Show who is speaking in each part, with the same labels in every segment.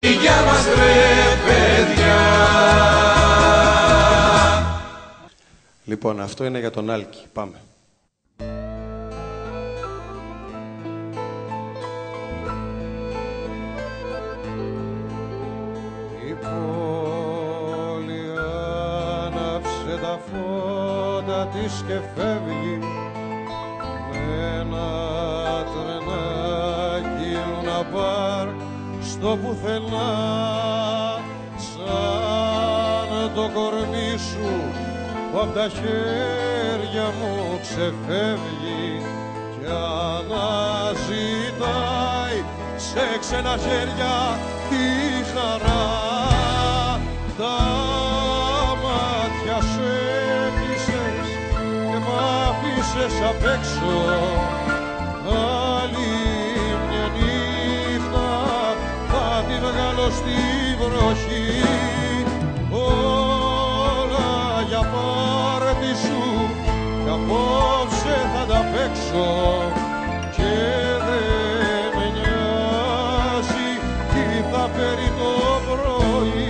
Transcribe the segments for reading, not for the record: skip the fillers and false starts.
Speaker 1: Για μας ρε παιδιά.
Speaker 2: Λοιπόν, αυτό είναι για τον Άλκη. Πάμε.
Speaker 3: Η πόλη άναψε τα φώτα της και φεύγει με ένα τρενάκι να πάρ στο πουθενά, σαν το κορμί σου που απ' τα χέρια μου ξεφεύγει κι αναζητάει σε ξένα χέρια τη χαρά. Τα μάτια σου έκλεισες και μ' άφησες απ' έξω. Άλλη μια νύχτα θα τη βγάλω στη βροχή. Όλα για πάρτι σου κι απόψε θα τα παίξω και δεν με νοιάζει τι θα φέρει το πρωί.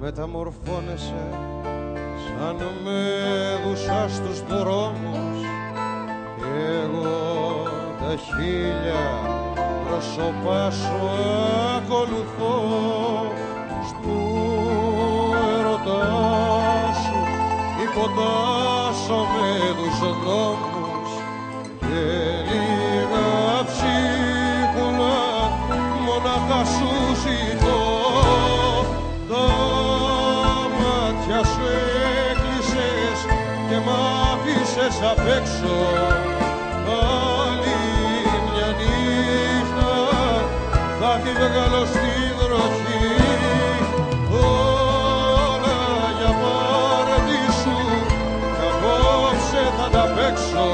Speaker 3: Μεταμορφώνεσαι σαν μέδουσα στους δρόμους κι εγώ τα χίλια πρόσωπά σου ακολουθώ στου ερωτά σου υποτάσσομαι τους δρόμους και λίγα ψίχουλα μονάχα σου ζητώ. Τα μάτια σου έκλεισες και μ' άφησες απ' έξω. Άλλη μια νύχτα θα τη βγάλω στη βροχή. Όλα για πάρτι σου κι απόψε θα τα παίξω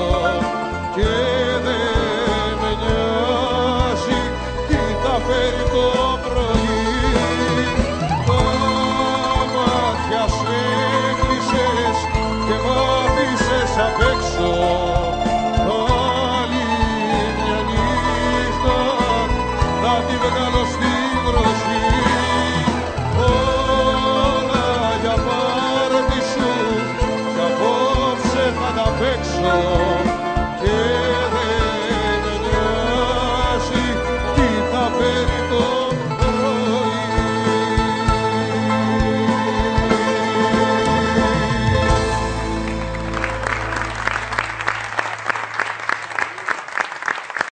Speaker 3: και δεν με νοιάζει τι θα φέρει το πρωί. Και μ' άφησες απ' έξω. Άλλη μια νύχτα θα τη βγάλω στη βροχή. Όλα για πάρτι σου κι απόψε θα τα παίξω και δεν με νοιάζει τι θα φέρει το